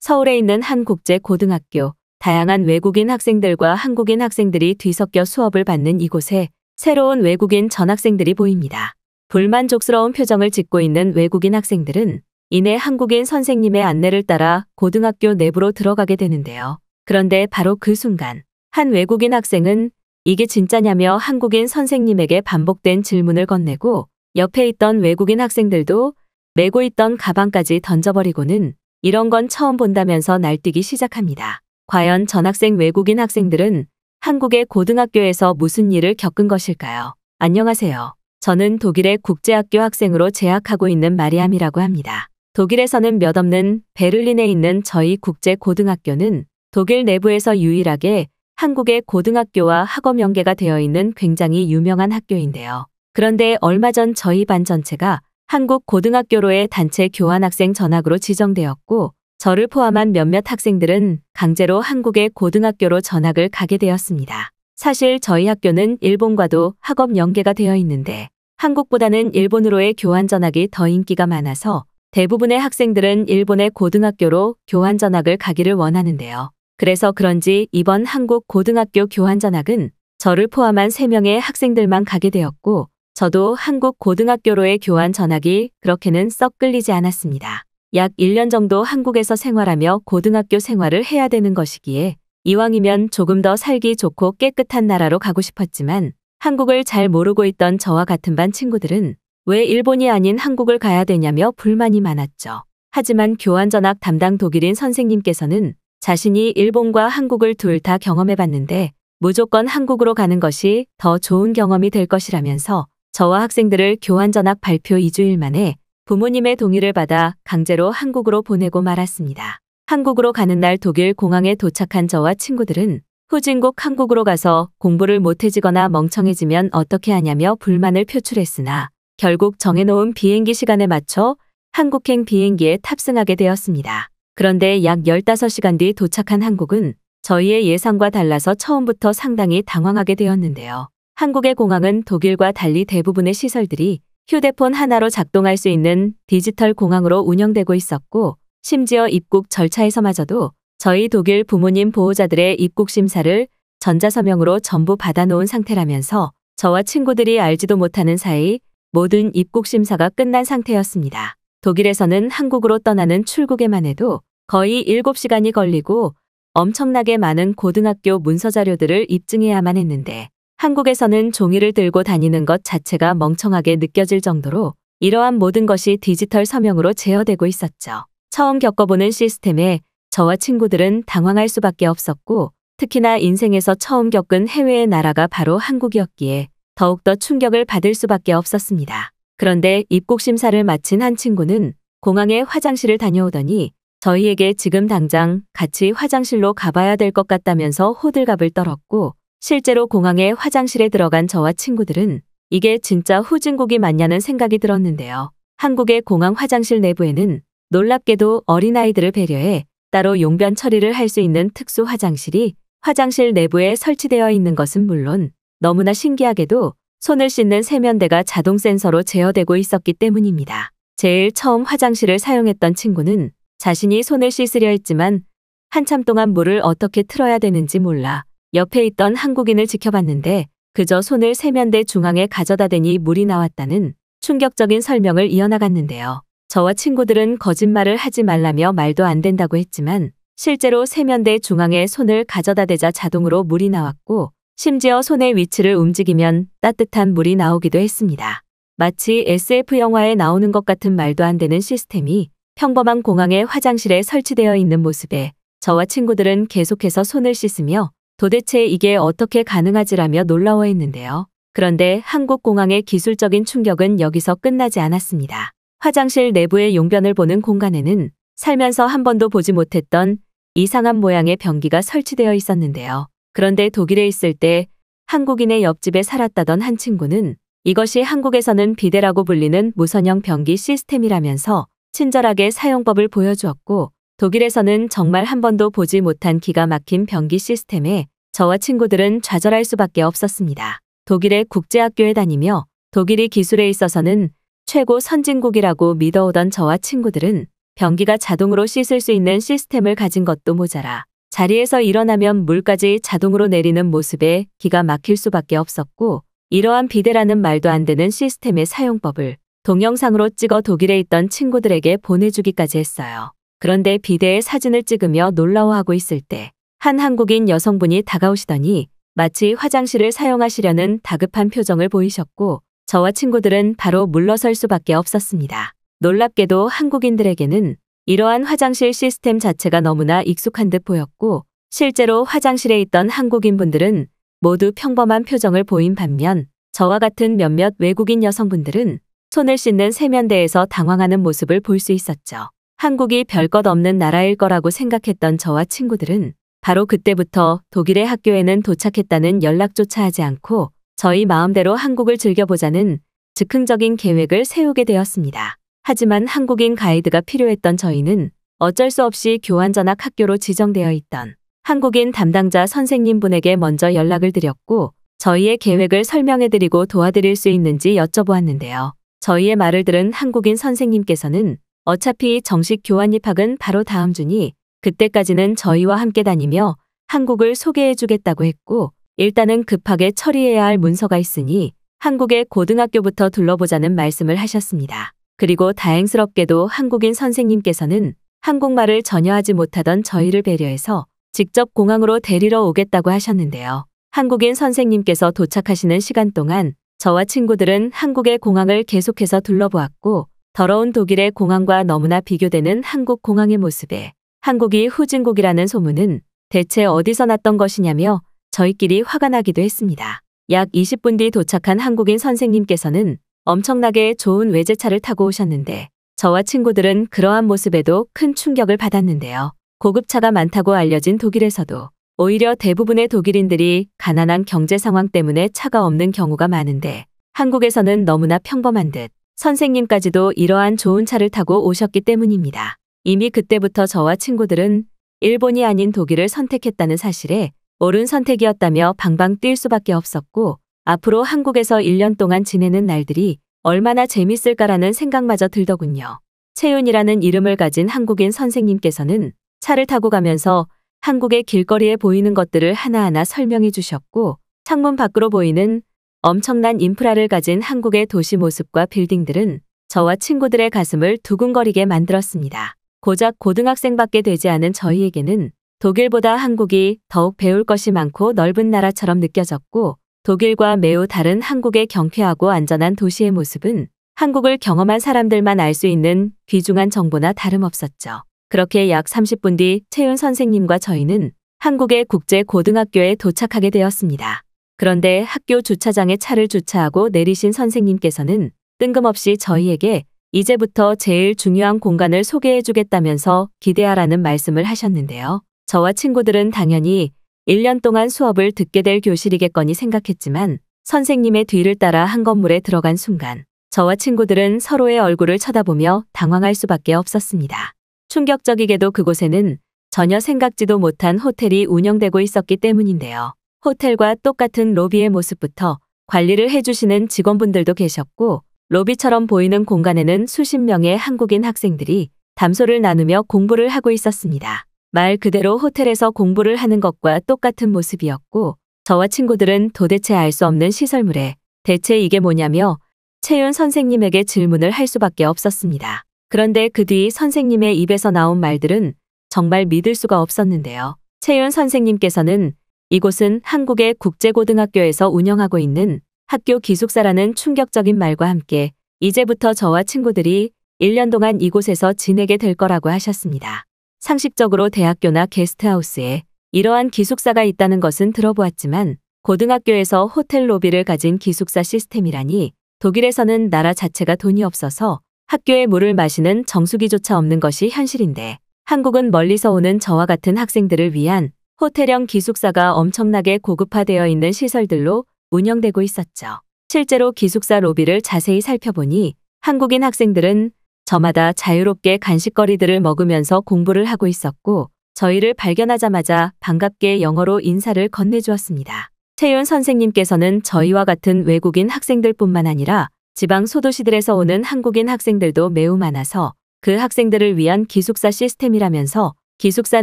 서울에 있는 한 국제고등학교, 다양한 외국인 학생들과 한국인 학생들이 뒤섞여 수업을 받는 이곳에 새로운 외국인 전학생들이 보입니다. 불만족스러운 표정을 짓고 있는 외국인 학생들은 이내 한국인 선생님의 안내를 따라 고등학교 내부로 들어가게 되는데요. 그런데 바로 그 순간 한 외국인 학생은 이게 진짜냐며 한국인 선생님에게 반복된 질문을 건네고 옆에 있던 외국인 학생들도 메고 있던 가방까지 던져버리고는 이런 건 처음 본다면서 날뛰기 시작합니다. 과연 전학생 외국인 학생들은 한국의 고등학교에서 무슨 일을 겪은 것일까요? 안녕하세요. 저는 독일의 국제학교 학생으로 재학하고 있는 마리암이라고 합니다. 독일에서는 몇 없는 베를린에 있는 저희 국제고등학교는 독일 내부에서 유일하게 한국의 고등학교와 학업 연계가 되어 있는 굉장히 유명한 학교인데요. 그런데 얼마 전 저희 반 전체가 한국 고등학교로의 단체 교환학생 전학으로 지정되었고 저를 포함한 몇몇 학생들은 강제로 한국의 고등학교로 전학을 가게 되었습니다. 사실 저희 학교는 일본과도 학업 연계가 되어 있는데 한국보다는 일본으로의 교환 전학이 더 인기가 많아서 대부분의 학생들은 일본의 고등학교로 교환 전학을 가기를 원하는데요. 그래서 그런지 이번 한국 고등학교 교환 전학은 저를 포함한 3명의 학생들만 가게 되었고 저도 한국 고등학교로의 교환 전학이 그렇게는 썩 끌리지 않았습니다. 약 1년 정도 한국에서 생활하며 고등학교 생활을 해야 되는 것이기에 이왕이면 조금 더 살기 좋고 깨끗한 나라로 가고 싶었지만 한국을 잘 모르고 있던 저와 같은 반 친구들은 왜 일본이 아닌 한국을 가야 되냐며 불만이 많았죠. 하지만 교환 전학 담당 독일인 선생님께서는 자신이 일본과 한국을 둘 다 경험해봤는데 무조건 한국으로 가는 것이 더 좋은 경험이 될 것이라면서 저와 학생들을 교환 전학 발표 2주일 만에 부모님의 동의를 받아 강제로 한국으로 보내고 말았습니다. 한국으로 가는 날 독일 공항에 도착한 저와 친구들은 후진국 한국으로 가서 공부를 못해지거나 멍청해지면 어떻게 하냐며 불만을 표출했으나 결국 정해놓은 비행기 시간에 맞춰 한국행 비행기에 탑승하게 되었습니다. 그런데 약 15시간 뒤 도착한 한국은 저희의 예상과 달라서 처음부터 상당히 당황하게 되었는데요. 한국의 공항은 독일과 달리 대부분의 시설들이 휴대폰 하나로 작동할 수 있는 디지털 공항으로 운영되고 있었고 심지어 입국 절차에서마저도 저희 독일 부모님 보호자들의 입국 심사를 전자서명으로 전부 받아놓은 상태라면서 저와 친구들이 알지도 못하는 사이 모든 입국 심사가 끝난 상태였습니다. 독일에서는 한국으로 떠나는 출국에만 해도 거의 7시간이 걸리고 엄청나게 많은 고등학교 문서 자료들을 입증해야만 했는데 한국에서는 종이를 들고 다니는 것 자체가 멍청하게 느껴질 정도로 이러한 모든 것이 디지털 서명으로 제어되고 있었죠. 처음 겪어보는 시스템에 저와 친구들은 당황할 수밖에 없었고 특히나 인생에서 처음 겪은 해외의 나라가 바로 한국이었기에 더욱더 충격을 받을 수밖에 없었습니다. 그런데 입국 심사를 마친 한 친구는 공항에 화장실을 다녀오더니 저희에게 지금 당장 같이 화장실로 가봐야 될 것 같다면서 호들갑을 떨었고 실제로 공항에 화장실에 들어간 저와 친구들은 이게 진짜 후진국이 맞냐는 생각이 들었는데요. 한국의 공항 화장실 내부에는 놀랍게도 어린아이들을 배려해 따로 용변 처리를 할 수 있는 특수 화장실이 화장실 내부에 설치되어 있는 것은 물론 너무나 신기하게도 손을 씻는 세면대가 자동 센서로 제어되고 있었기 때문입니다. 제일 처음 화장실을 사용했던 친구는 자신이 손을 씻으려 했지만 한참 동안 물을 어떻게 틀어야 되는지 몰라 옆에 있던 한국인을 지켜봤는데 그저 손을 세면대 중앙에 가져다 대니 물이 나왔다는 충격적인 설명을 이어나갔는데요. 저와 친구들은 거짓말을 하지 말라며 말도 안 된다고 했지만 실제로 세면대 중앙에 손을 가져다 대자 자동으로 물이 나왔고 심지어 손의 위치를 움직이면 따뜻한 물이 나오기도 했습니다. 마치 SF 영화에 나오는 것 같은 말도 안 되는 시스템이 평범한 공항의 화장실에 설치되어 있는 모습에 저와 친구들은 계속해서 손을 씻으며 도대체 이게 어떻게 가능하지라며 놀라워했는데요. 그런데 한국 공항의 기술적인 충격은 여기서 끝나지 않았습니다. 화장실 내부의 용변을 보는 공간에는 살면서 한 번도 보지 못했던 이상한 모양의 변기가 설치되어 있었는데요. 그런데 독일에 있을 때 한국인의 옆집에 살았다던 한 친구는 이것이 한국에서는 비데라고 불리는 무선형 변기 시스템이라면서 친절하게 사용법을 보여주었고 독일에서는 정말 한 번도 보지 못한 기가 막힌 변기 시스템에 저와 친구들은 좌절할 수밖에 없었습니다. 독일의 국제학교에 다니며 독일이 기술에 있어서는 최고 선진국이라고 믿어오던 저와 친구들은 변기가 자동으로 씻을 수 있는 시스템을 가진 것도 모자라 자리에서 일어나면 물까지 자동으로 내리는 모습에 기가 막힐 수밖에 없었고, 이러한 비데라는 말도 안 되는 시스템의 사용법을 동영상으로 찍어 독일에 있던 친구들에게 보내주기까지 했어요. 그런데 비데의 사진을 찍으며 놀라워하고 있을 때 한 한국인 여성분이 다가오시더니 마치 화장실을 사용하시려는 다급한 표정을 보이셨고, 저와 친구들은 바로 물러설 수밖에 없었습니다. 놀랍게도 한국인들에게는 이러한 화장실 시스템 자체가 너무나 익숙한 듯 보였고, 실제로 화장실에 있던 한국인분들은 모두 평범한 표정을 보인 반면 저와 같은 몇몇 외국인 여성분들은 손을 씻는 세면대에서 당황하는 모습을 볼 수 있었죠. 한국이 별것 없는 나라일 거라고 생각했던 저와 친구들은 바로 그때부터 독일의 학교에는 도착했다는 연락조차 하지 않고 저희 마음대로 한국을 즐겨보자는 즉흥적인 계획을 세우게 되었습니다. 하지만 한국인 가이드가 필요했던 저희는 어쩔 수 없이 교환전학 학교로 지정되어 있던 한국인 담당자 선생님분에게 먼저 연락을 드렸고, 저희의 계획을 설명해드리고 도와드릴 수 있는지 여쭤보았는데요. 저희의 말을 들은 한국인 선생님께서는 어차피 정식 교환 입학은 바로 다음 주니 그때까지는 저희와 함께 다니며 한국을 소개해주겠다고 했고, 일단은 급하게 처리해야 할 문서가 있으니 한국의 고등학교부터 둘러보자는 말씀을 하셨습니다. 그리고 다행스럽게도 한국인 선생님께서는 한국말을 전혀 하지 못하던 저희를 배려해서 직접 공항으로 데리러 오겠다고 하셨는데요. 한국인 선생님께서 도착하시는 시간 동안 저와 친구들은 한국의 공항을 계속해서 둘러보았고, 더러운 독일의 공항과 너무나 비교되는 한국 공항의 모습에 한국이 후진국이라는 소문은 대체 어디서 났던 것이냐며 저희끼리 화가 나기도 했습니다. 약 20분 뒤 도착한 한국인 선생님께서는 엄청나게 좋은 외제차를 타고 오셨는데 저와 친구들은 그러한 모습에도 큰 충격을 받았는데요. 고급차가 많다고 알려진 독일에서도 오히려 대부분의 독일인들이 가난한 경제 상황 때문에 차가 없는 경우가 많은데, 한국에서는 너무나 평범한 듯 선생님까지도 이러한 좋은 차를 타고 오셨기 때문입니다. 이미 그때부터 저와 친구들은 일본이 아닌 독일을 선택했다는 사실에 옳은 선택이었다며 방방 뛸 수밖에 없었고, 앞으로 한국에서 1년 동안 지내는 날들이 얼마나 재밌을까라는 생각마저 들더군요. 채윤이라는 이름을 가진 한국인 선생님께서는 차를 타고 가면서 한국의 길거리에 보이는 것들을 하나하나 설명해 주셨고, 창문 밖으로 보이는 엄청난 인프라를 가진 한국의 도시 모습과 빌딩들은 저와 친구들의 가슴을 두근거리게 만들었습니다. 고작 고등학생밖에 되지 않은 저희에게는 독일보다 한국이 더욱 배울 것이 많고 넓은 나라처럼 느껴졌고, 독일과 매우 다른 한국의 경쾌하고 안전한 도시의 모습은 한국을 경험한 사람들만 알 수 있는 귀중한 정보나 다름없었죠. 그렇게 약 30분 뒤 채윤 선생님과 저희는 한국의 국제고등학교에 도착하게 되었습니다. 그런데 학교 주차장에 차를 주차하고 내리신 선생님께서는 뜬금없이 저희에게 이제부터 제일 중요한 공간을 소개해 주겠다면서 기대하라는 말씀을 하셨는데요. 저와 친구들은 당연히 1년 동안 수업을 듣게 될 교실이겠거니 생각했지만 선생님의 뒤를 따라 한 건물에 들어간 순간 저와 친구들은 서로의 얼굴을 쳐다보며 당황할 수밖에 없었습니다. 충격적이게도 그곳에는 전혀 생각지도 못한 호텔이 운영되고 있었기 때문인데요. 호텔과 똑같은 로비의 모습부터 관리를 해주시는 직원분들도 계셨고, 로비처럼 보이는 공간에는 수십 명의 한국인 학생들이 담소를 나누며 공부를 하고 있었습니다. 말 그대로 호텔에서 공부를 하는 것과 똑같은 모습이었고, 저와 친구들은 도대체 알 수 없는 시설물에 대체 이게 뭐냐며 채윤 선생님에게 질문을 할 수밖에 없었습니다. 그런데 그 뒤 선생님의 입에서 나온 말들은 정말 믿을 수가 없었는데요. 채윤 선생님께서는 이곳은 한국의 국제고등학교에서 운영하고 있는 학교 기숙사라는 충격적인 말과 함께 이제부터 저와 친구들이 1년 동안 이곳에서 지내게 될 거라고 하셨습니다. 상식적으로 대학교나 게스트하우스에 이러한 기숙사가 있다는 것은 들어보았지만 고등학교에서 호텔 로비를 가진 기숙사 시스템이라니, 독일에서는 나라 자체가 돈이 없어서 학교에 물을 마시는 정수기조차 없는 것이 현실인데, 한국은 멀리서 오는 저와 같은 학생들을 위한 호텔형 기숙사가 엄청나게 고급화되어 있는 시설들로 운영되고 있었죠. 실제로 기숙사 로비를 자세히 살펴보니 한국인 학생들은 저마다 자유롭게 간식거리들을 먹으면서 공부를 하고 있었고, 저희를 발견하자마자 반갑게 영어로 인사를 건네주었습니다. 채윤 선생님께서는 저희와 같은 외국인 학생들뿐만 아니라 지방 소도시들에서 오는 한국인 학생들도 매우 많아서 그 학생들을 위한 기숙사 시스템이라면서 기숙사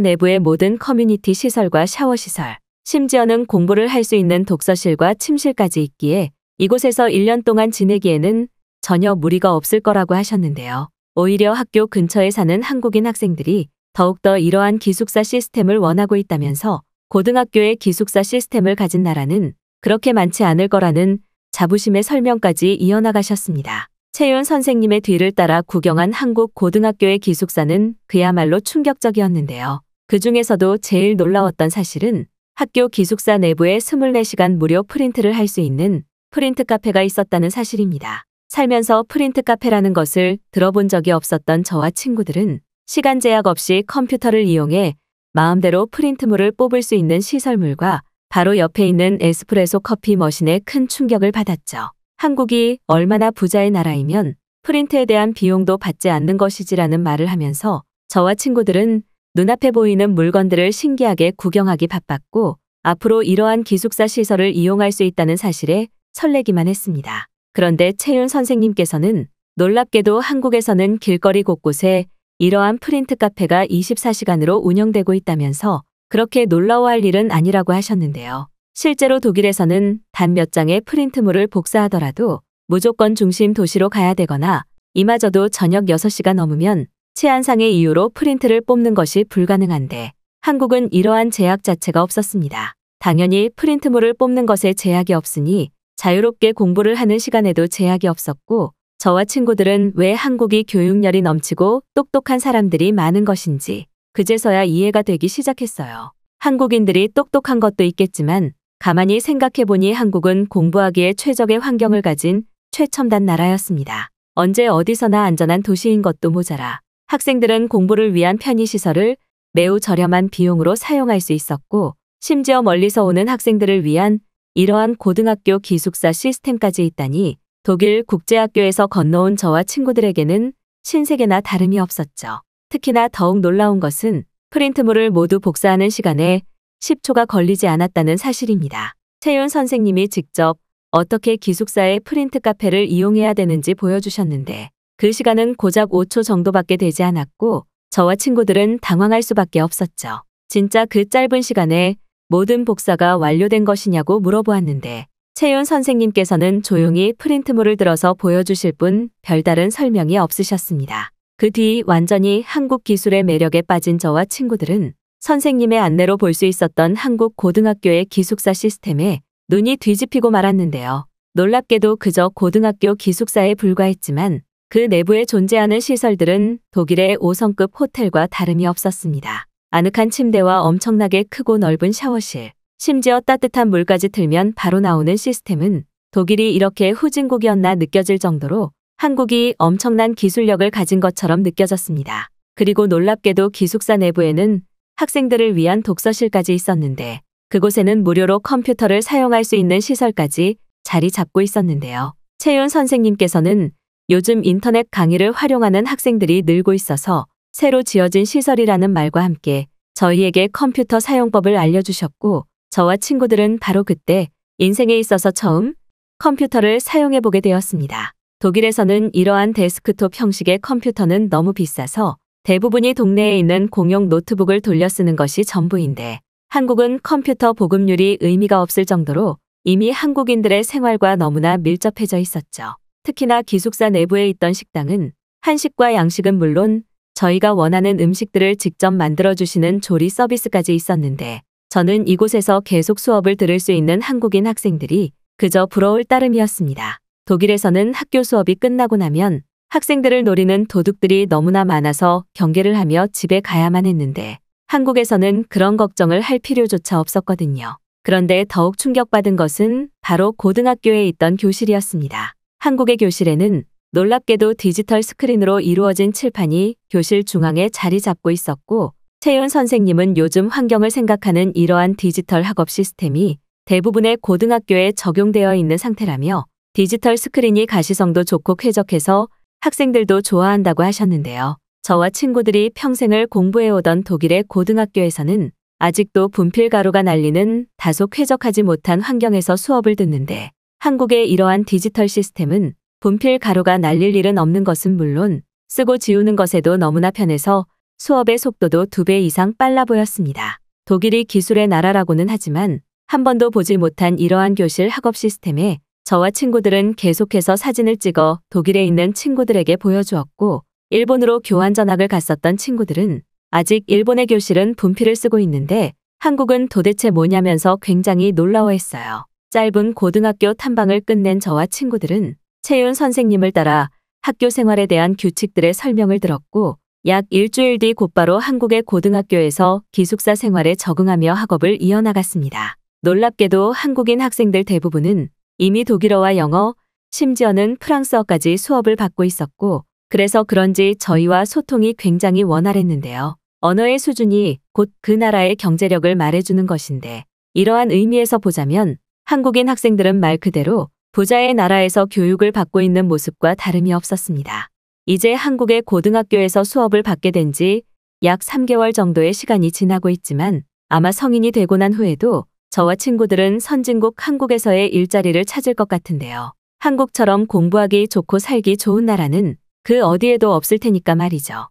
내부의 모든 커뮤니티 시설과 샤워 시설, 심지어는 공부를 할 수 있는 독서실과 침실까지 있기에 이곳에서 1년 동안 지내기에는 전혀 무리가 없을 거라고 하셨는데요. 오히려 학교 근처에 사는 한국인 학생들이 더욱더 이러한 기숙사 시스템을 원하고 있다면서 고등학교의 기숙사 시스템을 가진 나라는 그렇게 많지 않을 거라는 자부심의 설명까지 이어나가셨습니다. 채윤 선생님의 뒤를 따라 구경한 한국 고등학교의 기숙사는 그야말로 충격적이었는데요. 그 중에서도 제일 놀라웠던 사실은 학교 기숙사 내부에 24시간 무료 프린트를 할 수 있는 프린트 카페가 있었다는 사실입니다. 살면서 프린트 카페라는 것을 들어본 적이 없었던 저와 친구들은 시간 제약 없이 컴퓨터를 이용해 마음대로 프린트물을 뽑을 수 있는 시설물과 바로 옆에 있는 에스프레소 커피 머신에 큰 충격을 받았죠. 한국이 얼마나 부자의 나라이면 프린트에 대한 비용도 받지 않는 것이지라는 말을 하면서 저와 친구들은 눈앞에 보이는 물건들을 신기하게 구경하기 바빴고 앞으로 이러한 기숙사 시설을 이용할 수 있다는 사실에 설레기만 했습니다. 그런데 채윤 선생님께서는 놀랍게도 한국에서는 길거리 곳곳에 이러한 프린트 카페가 24시간으로 운영되고 있다면서 그렇게 놀라워할 일은 아니라고 하셨는데요. 실제로 독일에서는 단 몇 장의 프린트물을 복사하더라도 무조건 중심 도시로 가야 되거나 이마저도 저녁 6시가 넘으면 치안상의 이유로 프린트를 뽑는 것이 불가능한데 한국은 이러한 제약 자체가 없었습니다. 당연히 프린트물을 뽑는 것에 제약이 없으니 자유롭게 공부를 하는 시간에도 제약이 없었고 저와 친구들은 왜 한국이 교육열이 넘치고 똑똑한 사람들이 많은 것인지 그제서야 이해가 되기 시작했어요. 한국인들이 똑똑한 것도 있겠지만 가만히 생각해보니 한국은 공부하기에 최적의 환경을 가진 최첨단 나라였습니다. 언제 어디서나 안전한 도시인 것도 모자라 학생들은 공부를 위한 편의시설을 매우 저렴한 비용으로 사용할 수 있었고 심지어 멀리서 오는 학생들을 위한 이러한 고등학교 기숙사 시스템까지 있다니 독일 국제학교에서 건너온 저와 친구들에게는 신세계나 다름이 없었죠. 특히나 더욱 놀라운 것은 프린트물을 모두 복사하는 시간에 10초가 걸리지 않았다는 사실입니다. 채윤 선생님이 직접 어떻게 기숙사의 프린트 카페를 이용해야 되는지 보여주셨는데 그 시간은 고작 5초 정도밖에 되지 않았고 저와 친구들은 당황할 수밖에 없었죠. 진짜 그 짧은 시간에 모든 복사가 완료된 것이냐고 물어보았는데 채윤 선생님께서는 조용히 프린트물을 들어서 보여주실 뿐 별다른 설명이 없으셨습니다. 그 뒤 완전히 한국 기술의 매력에 빠진 저와 친구들은 선생님의 안내로 볼 수 있었던 한국 고등학교의 기숙사 시스템에 눈이 뒤집히고 말았는데요. 놀랍게도 그저 고등학교 기숙사에 불과했지만 그 내부에 존재하는 시설들은 독일의 5성급 호텔과 다름이 없었습니다. 아늑한 침대와 엄청나게 크고 넓은 샤워실, 심지어 따뜻한 물까지 틀면 바로 나오는 시스템은 독일이 이렇게 후진국이었나 느껴질 정도로 한국이 엄청난 기술력을 가진 것처럼 느껴졌습니다. 그리고 놀랍게도 기숙사 내부에는 학생들을 위한 독서실까지 있었는데 그곳에는 무료로 컴퓨터를 사용할 수 있는 시설까지 자리 잡고 있었는데요. 채윤 선생님께서는 요즘 인터넷 강의를 활용하는 학생들이 늘고 있어서 새로 지어진 시설이라는 말과 함께 저희에게 컴퓨터 사용법을 알려주셨고 저와 친구들은 바로 그때 인생에 있어서 처음 컴퓨터를 사용해보게 되었습니다. 독일에서는 이러한 데스크톱 형식의 컴퓨터는 너무 비싸서 대부분이 동네에 있는 공용 노트북을 돌려 쓰는 것이 전부인데 한국은 컴퓨터 보급률이 의미가 없을 정도로 이미 한국인들의 생활과 너무나 밀접해져 있었죠. 특히나 기숙사 내부에 있던 식당은 한식과 양식은 물론 저희가 원하는 음식들을 직접 만들어주시는 조리 서비스까지 있었는데 저는 이곳에서 계속 수업을 들을 수 있는 한국인 학생들이 그저 부러울 따름이었습니다. 독일에서는 학교 수업이 끝나고 나면 학생들을 노리는 도둑들이 너무나 많아서 경계를 하며 집에 가야만 했는데 한국에서는 그런 걱정을 할 필요조차 없었거든요. 그런데 더욱 충격받은 것은 바로 고등학교에 있던 교실이었습니다. 한국의 교실에는 놀랍게도 디지털 스크린으로 이루어진 칠판이 교실 중앙에 자리 잡고 있었고 채윤 선생님은 요즘 환경을 생각하는 이러한 디지털 학업 시스템이 대부분의 고등학교에 적용되어 있는 상태라며 디지털 스크린이 가시성도 좋고 쾌적해서 학생들도 좋아한다고 하셨는데요. 저와 친구들이 평생을 공부해오던 독일의 고등학교에서는 아직도 분필 가루가 날리는 다소 쾌적하지 못한 환경에서 수업을 듣는데 한국의 이러한 디지털 시스템은 분필 가루가 날릴 일은 없는 것은 물론 쓰고 지우는 것에도 너무나 편해서 수업의 속도도 2배 이상 빨라 보였습니다. 독일이 기술의 나라라고는 하지만 한 번도 보지 못한 이러한 교실 학업 시스템에 저와 친구들은 계속해서 사진을 찍어 독일에 있는 친구들에게 보여주었고, 일본으로 교환 전학을 갔었던 친구들은 아직 일본의 교실은 분필을 쓰고 있는데 한국은 도대체 뭐냐면서 굉장히 놀라워했어요. 짧은 고등학교 탐방을 끝낸 저와 친구들은 채윤 선생님을 따라 학교 생활에 대한 규칙들의 설명을 들었고, 약 일주일 뒤 곧바로 한국의 고등학교에서 기숙사 생활에 적응하며 학업을 이어나갔습니다. 놀랍게도 한국인 학생들 대부분은 이미 독일어와 영어, 심지어는 프랑스어까지 수업을 받고 있었고, 그래서 그런지 저희와 소통이 굉장히 원활했는데요. 언어의 수준이 곧 그 나라의 경제력을 말해주는 것인데, 이러한 의미에서 보자면 한국인 학생들은 말 그대로 부자의 나라에서 교육을 받고 있는 모습과 다름이 없었습니다. 이제 한국의 고등학교에서 수업을 받게 된 지 약 3개월 정도의 시간이 지나고 있지만 아마 성인이 되고 난 후에도 저와 친구들은 선진국 한국에서의 일자리를 찾을 것 같은데요. 한국처럼 공부하기 좋고 살기 좋은 나라는 그 어디에도 없을 테니까 말이죠.